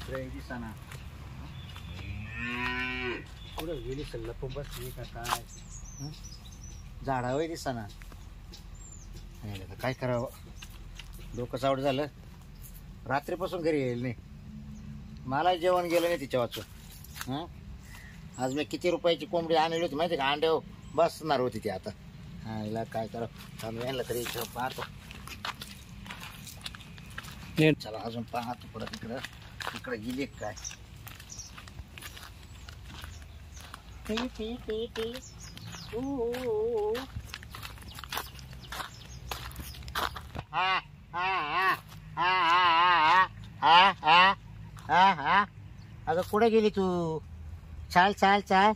इकडे दिसाना कुठं गेली सल्ला बसली का काय झाडावर दिसाना काय करावं डोकं चावड झालं रात्रीपासून घरी येईल नाही मला जेवण गेलं नाही तिच्या वाचून आज मी किती रुपयाची कोंबडी आणली होती माहिती का अंड्यावर बसणार होती ती आता हा हिला काय करावं चालू यायला तरी पाहतो चला अजून पाहतो परत इकडे गेली काय हा हा हा हा हा हा हा हा हा अगं कुठे गेली तू चाल चाल चाल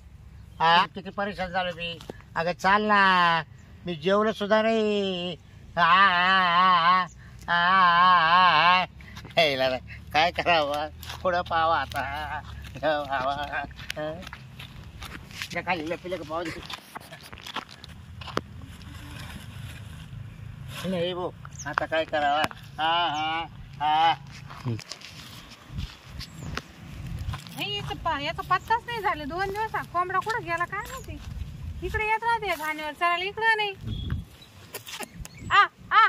हा किती परेशान झालो मी अगं चाल ना मी जेवलं सुद्धा नाही हा हा हा हा काय करावं पुढं पावा आता खाली लपीला का पाव नाही भाऊ आता काय करावं हा हा हा याचा पत्ताच नाही झाले 2 दिवस कोंबडा कुठं गेला काय माहिती इकडे येत राहते घाणीवर चरायला इकडं नाही आ आ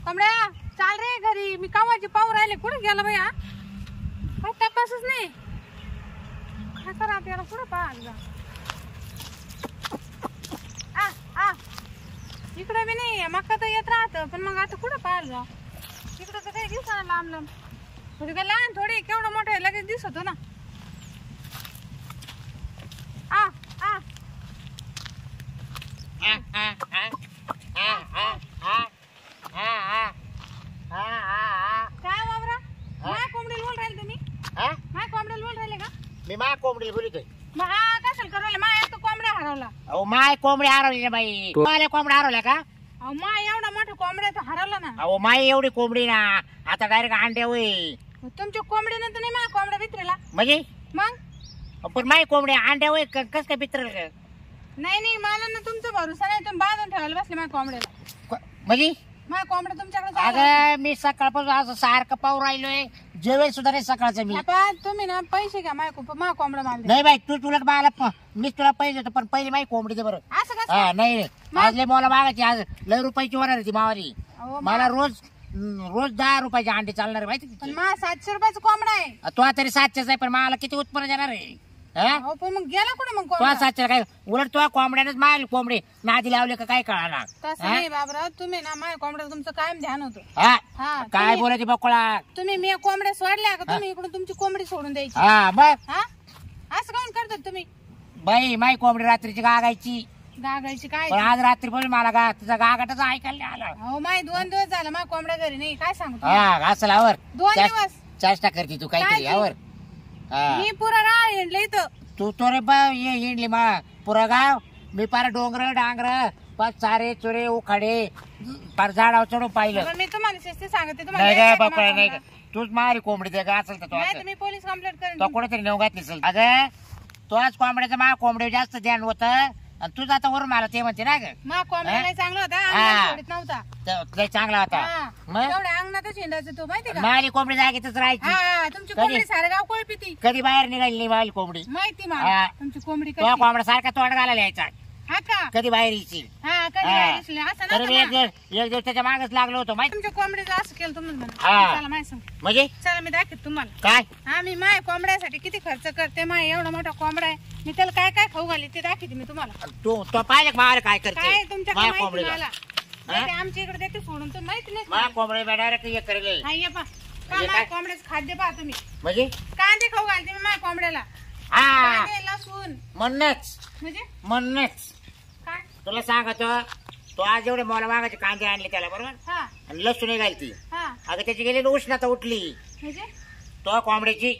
कोंबड्या चाल रे घरी मी कावाची पाहू राहिले कुठे गेला बाई हा काय तपासच नाही काय करा आपल्याला कुठं पाहा आ आ इकडे बी नाही मक्का तर येत राहत पण मग आता कुठं पाहायला जा इकडं तर काही दिसणार लांब लांब थोडी काय लहान थोडी केवढं मोठं आहे लगेच दिसत हो ना आ आ काय बाबरा माय कोंबडीला बोल राहिले तुम्ही माय कोंबडीला बोल राहिले का मी माय कोंबडीला बोलतोय मग हा कशाला करायला माय तो कोंबड्या हरवला अहो माय कोंबडी हरवली ना बाई मला कोंबड्या हरवल्या का अहो माय एवढा मोठा कोंबड्या तो हरवला ना अहो माय एवढी कोंबडी ना आता डायरेक्ट अंड्या होई तुमच्या कोंबडीनं तर नाही मला कोंबड्या भित्रेला म्हणजे मग पण माय कोंबडी अंड्या होई कस काय पित्र नाही मला ना तुमचा भरोसा नाही तुम्ही बांधून ठेवायला बसले माझ्या कोंबड्याला म्हणजे माझ्या कोंबड्या तुमच्याकडे अगं मी सकाळपासून असं सारखं पाहू राहिलोय जेवेल सुद्धा नाही सकाळचं मी तुम्ही ना पैसे घ्या माझ्या कोंबडा माल नाही बाई तू तुला मला मी तुला पैसे देतो पण पहिली माही कोंबडी दे बरं असं कसं हा नाही आज लय मला मागायची आज लय रुपयाची होणार ती मावारी मला रोज 10 रुपयाचे अंडे चालणार माहिती पण मला 700 रुपयाचा कोंबडा आहे तो तरी 700 आहे पण मला किती उत्पन्न देणार आहे पण मग गेला कुठे मग तो 700 काय उलट तो कोंबड्यानेच माल कोंबडी नादी लावले का काय कळणार तसं नाही बाबराव तुम्ही ना माझ्या कोंबड्या तुमचं कायम ध्यान होतं हा काय बोलायची बकोळा तुम्ही मी कोंबड्या सोडल्या का तुम्ही इकडून तुमची कोंबडी सोडून द्यायची हा मग हा असं काऊन करतात तुम्ही बाई माई कोंबडी रात्रीची गागायची गागायची काय पण आज रात्री पण मला तुझा गागाटाच ऐकायला आला हो माय 2 दिवस झालं माझ्या कोंबड्या घरी नाही काय सांगतो हा असं लावर 2 दिवस चेष्टा करते तू काहीतरी यावर मी पुरा राळ हिंडले इथं तू तो रे बा ये हिंडली मा पुरा गाव मी पार डोंगर डांगर पार चारे चुरे उखाडे पार झाडावर चढून पाहिलं मी तुम्हाला शिस्ती सांगते नाही का बापा नाही का तूच मारी कोंबडी दे का असेल तर नाही मी पोलीस कंप्लेंट करेन तो कुठेतरी नेऊ घातली असेल अगं तो आज कोंबड्याचं मा कोंबडी जास्त ध्यान होतं आणि तुझं आता वरून मला ते म्हणते ना ग मा कोंबड्या चांगला होता नव्हता चांगला होता मग एवढ्या अंगणातच हिंडायचं तू माहिती का माझी कोंबडी जागेतच राहायची तुमची कोंबडी सारे गाव कोळपी ती कधी बाहेर निघाली नाही माझी कोंबडी माहिती मला तुमची कोंबडी तो कोंबडा सारखा तोंड घालायला यायचा हा का कधी बाहेर यायची तर मी एक दिवस त्याच्या मागच लागलो होतो माहिती तुमच्या कोंबडीचं असं केलं तुम्ही चला माहिती सांग म्हणजे चला मी दाखवते तुम्हाला काय मी माय कोंबड्यासाठी किती खर्च करते माय एवढा मोठा कोंबडा आहे मी त्याला काय काय खाऊ घाली ते दाखवते मी तुम्हाला तू तो पाहिलं मला काय करते काय तुमच्याकडे माहिती कोंबडी मला आमच्या इकडे देते सोडून तर माहिती नाही मा कोंबडी डायरेक्ट हे करेल हा ये पा कोंबड्याचं खाद्य पहा तुम्ही म्हणजे कांदे खाऊ घालते मी माझ्या कोंबड्याला हा लसूण म्हणूनच काय तुला सांगतो तो आज एवढे मला मागायचे कांदे आणले त्याला बरोबर आणि लसूण घालती अगं त्याची गेली उष्णता उठली म्हणजे तो कोंबड्याची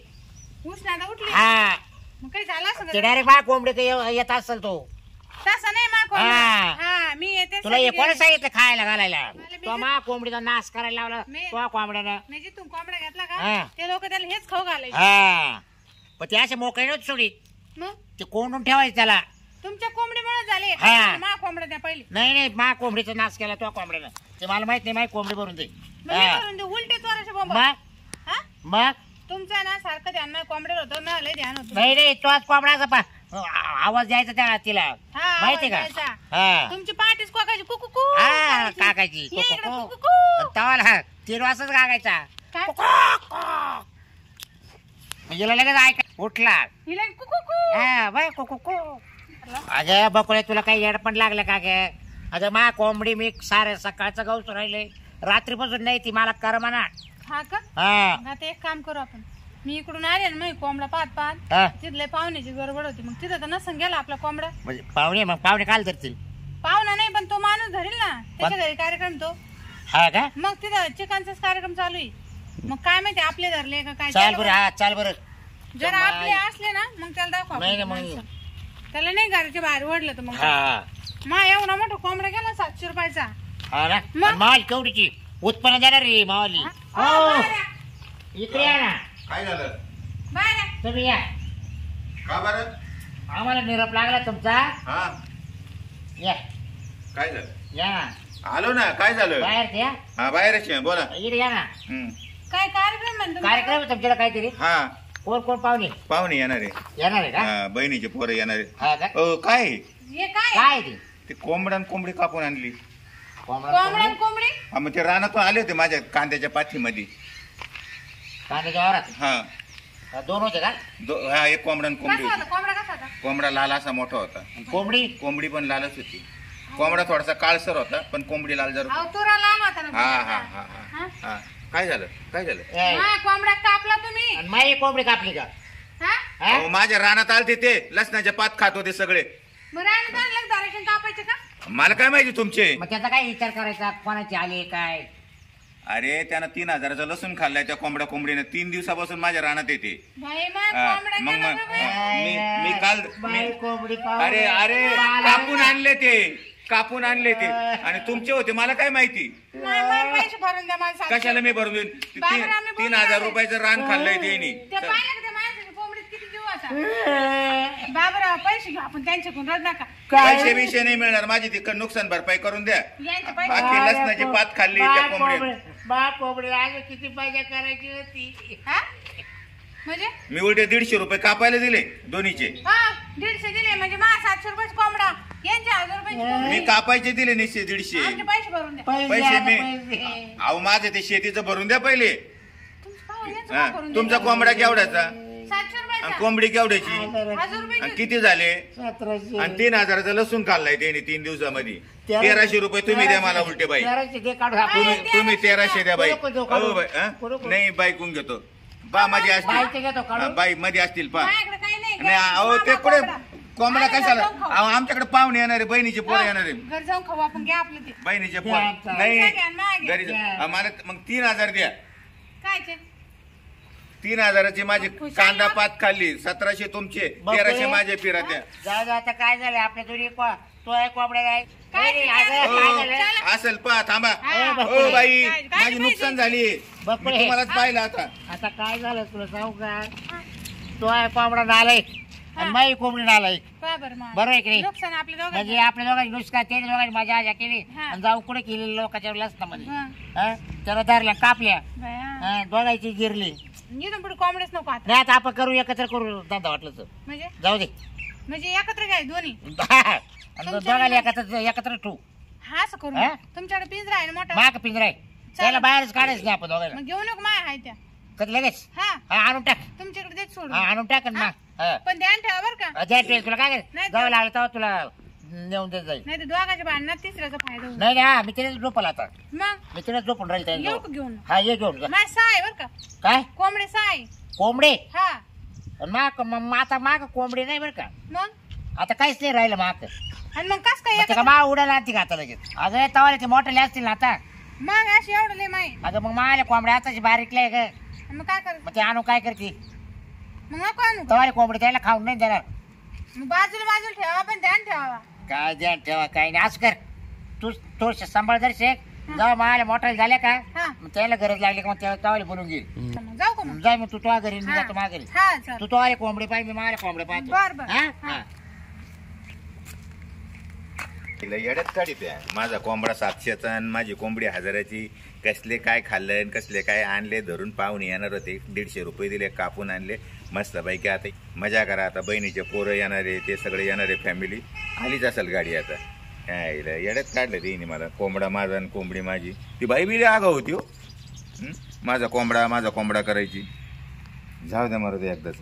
उष्णता उठली हा मग काही झालं असं ते डायरेक्ट मा कोंबडी येत असेल तो तसं नाही मा कोंबडा मी येते तुला हे कोणी सांगितलं खायला घालायला तो मा कोंबडीचा नाश करायला लावला तो कोंबड्यानं म्हणजे तू कोंबडा घेतला का ते लोक त्याला हेच खाऊ घालायचे हा पण ते असे मोकळे नव्हते सोडीत मग ते कोंडून ठेवायचे त्याला तुमच्या कोंबडीमुळे झाले मा कोंबडा द्या पहिले नाही मा कोंबडीचा नाश केला तो कोंबड्यानं ते मला माहित नाही माही कोंबडी भरून दे उलटे चोराचे बोंब मग तुमचं ना सारखं ध्यान नाही कोंबड्यावर होतं ना लय ध्यान होतं. नाही तोच कोंबडा असा आवाज द्यायचा त्या तिला हा, माहिती का आवाज द्यायचा. हा तुमची पाठीच कोकाची कुकू कू हा काकाची ये इकडे कुकू. कुकू. तवाला हा 3 वाजताच गागायचा काय? म्हणजे लगेच ऐका उठला हिला कुकू कू. हा बाय कुकू अगं बकुळे तुला काही येड पण लागलं का ग अगं मा कोंबडी मी सारे सकाळचं गवस राहिले रात्रीपासून नाही ती मला कर म्हणा हा का? हा मग आता एक काम करू आपण. मी इकडून आले ना मग कोंबडा पाहत हा तिथले पाहुण्याची गडबड होती मग तिथं तर नसन गेला आपला कोंबडा. म्हणजे पाहुणे काल धरतील पाहुणा नाही पण तो माणूस धरील ना त्याच्या घरी कार्यक्रम तो. हा का मग तिथं चिकनचाच कार्यक्रम चालू आहे. मग काय माहिती आपले धरले का काय. चाल बरं हा चाल बरं जर आपले असले ना मग त्याला दाखवा नाही आपण ना, ते मग- माणसं. त्याला नाही घराच्या बाहेर ओढलं तर मग हा मा एवढा मोठा कोंबडा गेला 700 रुपयाचा. हा ना मग? माल केवढीची उत्पन्न देणार रे मावाली हा, हो बाहेर या. इकडे या ना काय झालं बाहेर या. तुम्ही या का बरं आम्हाला निरोप लागला तुमचा हा या काय झालं या ना आलो ना काय झालं बाहेर या हा बाहेरच आहे, बोला इकडे या ना हम्म. काय कार्यक्रम म्हणतो कार्यक्रम आहे तुमच्याकडे काहीतरी हा कोण पाहुणे पाहुणे येणार आहे येणार आहे का हा, बहिणीचे पोरं येणार आहे हा का काय हे काय काय ते ते कोंबडा कोंबडी कापून आणली कोंबडा कोंबडा आणि कोंबडी. हा मग ते रानातून आले होते माझ्या कांद्याच्या पाठीमध्ये कांद्याच्या वावरात हा दोन होते का हा एक कोंबडा आणि कोंबडी कसा होती होता कोंबडा कसा होता? कोंबडा लाल असा मोठा होता आणि कोंबडी कोंबडी पण लालच होती कोंबडा थोडासा काळसर होता पण कोंबडी लाल जर अहो तुरा लाल होता ना हा कोंबडा. हा हा हा? हा काय झालं काय झालं ए, हा, कोंबडा कापला तुम्ही. आणि माई कोंबडी कापली का हा? हा? अहो, माझ्या रानात आलते ते लसणाचे पात खात होते सगळे मग रानात आणलं का दाराशन कापायचे का? मला काय माहिती तुमचे मग त्याचा काय विचार करायचा कोणाची आली काय अरे त्यानं 3000चा लसूण खाल्लाय त्या कोंबड्या कोंबडीने 3 दिवसापासून माझ्या रानात येते बाई मग हा, कोंबडा मग गेला मग बाबा. मी काल बाई कोंबडी पाव अरे अरे कापून आणले ते आणि तुमचे होते मला काय माहिती नाही, पैसे भरून द्या मला सांग. कशाला मी भरून देईन बाबा, आम्ही बोलून 3000 आले. रुपयाचं रान खाल्लंय त्यांनी ते पाहिलं का त्या माणसाच्या कोंबडीत किती जीव होता? बाबराव पैसे घेऊ आपण त्यांच्याकडून रड नका. पैसे बिशे नाही मिळणार माझी ती नुकसान भरपाई करून द्या यांचे पैसे बाकी लसणाची पात खाल्ली त्या कोंबड्या बा कोंबडी आज किती पाहिजे करायची होती हा? म्हणजे मी उलटे 150 रुपये कापायला दिले दोन्हीचे हा 150 दिले म्हणजे मा 700 रुपयाची कोंबडा यांचे 1000 रुपयाची कोंबडी. मी कापायचे दिले निश्चित 150 आमचे पैसे भरून द्या. पैसे आता मी पैसे. अहो माझं ते शेतीचं भरून द्या पहिले तुमचं पाहून यांचं हा, भरून तुमचा द्या. कोंबडा केवढ्याचा 700 आणि रुपयाचा. कोंबडी केवढ्याची 1000 रुपयाची. आणि किती झाले 1700. आणि 3000चा लसूण खाल्लाय त्यांनी 3 दिवसामध्ये 1300 1300 रुपये तुम्ही द्या मला उलटे बाई 1300 दे काढून आपण. तुम्ही 1300 द्या बाई कोण कोण हो बाई हा? कोण? नाही बाईकून घेतो बा मध्ये बाईचे असतील घेतो काढून. हा, बाई मध्ये असतील पा माझ्याकडे काही नाही. नाही अहो ते मामा कुठे कोंबडा. कोंबडा आम्ही कशाला जाऊन खाऊ. अहो आमच्याकडे पाहुणे येणारे बहिणीचे पोरं येणारे घर जाऊन खाऊ आपण घ्या आपलं ते. बहिणीचे द्या, पोर चालेल. नाही घ्या, मागे. घरी द्या. हा, मला मग 3000 द्या काय ते 3000ची माझी खुशाल कांदा ना? पात खाल्ली 1700 तुमचे बापरे. 1300 माझे फिरा द्या जाऊ दे आता काय झालं आपल्या दोन्ही तो आहे कोंबड्या आहे काय नाही, झालं? अगं, हो, काय झालं? चला. असेल पा थांबा हा. हो बाई काय- काय माझी नुकसान पाहिजे? झाली बापरे. मी तुम्हालाच पाहिलं आता आता काय झालं तुला सांगू का तो आहे कोंबडा नालाय आणि माई कोंबडी नालाय पहा बरं मग. बरं आहे की नाही? नुकसान आपल्या म्हणजे दोघांचं. आपल्या दोघांची नुसका ते दोघांची मजा आजा केली हा. आणि जाऊ कुठे केली लोकांच्या लसणामध्ये हा. हा? त्याला धरल्या कापल्या बाया. हा, दोघांची गिरली इथून पुढे कोंबडीच नको आता नाही आता आपण करू एकत्र करू धंदा वाटलं तर म्हणजे जाऊ दे म्हणजे एकत्र घ्याय दोन्ही आणि दोघांना एकत्र ठेवू हा असं करू हा? तुमच्याकडे पिंजरा आहे ना मोठा माग पिंजराय त्याला बाहेरच काढायचं नाही आपण दोघांना मग घेऊ नको माय आहे त्या कधी लगेच हा हा आणून टाक तुमच्याकडे देत सोडून हा आणून टाक ना हा. पण ध्यान ठेवा बरं का द्या ट्रेन तुला काय नाही, जावं लागलं तेव्हा तुला नेऊन देत जाईल नाही तर दोघांच्या भांडणात तिसऱ्याचा फायदा होईल नाही हा मी तिथेच झोपल आता मग मी तिथेच झोपून राहील येऊ त्यांच्या का घेऊन हा ये घेऊन जा. माय सहा आहे बरं का काय कोंबडे सहा आहे कोंबडे हा आता माग कोंबडी नाही बरं का मग आता काहीच नाही राहिलं माग आणि मग कस काय का एकत्र- मा उडाला आणते का आता लगेच अगं तवाले ते मोठे असतील ना आता मग अशी एवढं लय माय अगं मग माझ्या कोंबड्या आताची बारीकले ग मग काय करायचं मग ते आणून काय करते मग नको आणू तवाले कोंबडी त्याला खाऊन नाही देणार मग बाजूला ठेवा पण ध्यान ठेवा काय ध्यान ठेवा काय नाही असं कर तू तो सांभाळ जर शेक जेव्हा मला मोठा झाल्या का हा मग त्याला गरज लागली का मग त्याला तवाले बोलून घेईल मग जाऊ का मग जाय मग तू तुझ्या घरी मी हा. जातो माझ्या घरी हा चल तू तो आले कोंबडी पाहिजे मी मला कोंबड्या पाहतो बर बर हा? हा. हा. तिला येड्यात काढीत आहे. माझा कोंबडा 700चा आणि माझी कोंबडी 1000ची. कसले काय खाल्लं आणि कसले काय आणले धरून पाहुणे येणार होते. 150 रुपये दिले कापून आणले मस्तपैकी. आता मजा करा. आता बहिणीचे पोरं येणारे ते सगळे येणारे फॅमिली आलीच असेल गाडी आता. हिला येड्यात काढलं तिने मला. कोंबडा माझा आणि कोंबडी माझी. ती बाई बी आगाऊ होती हो. माझा कोंबडा करायची. जाऊ द्या मारू दे एकदाच.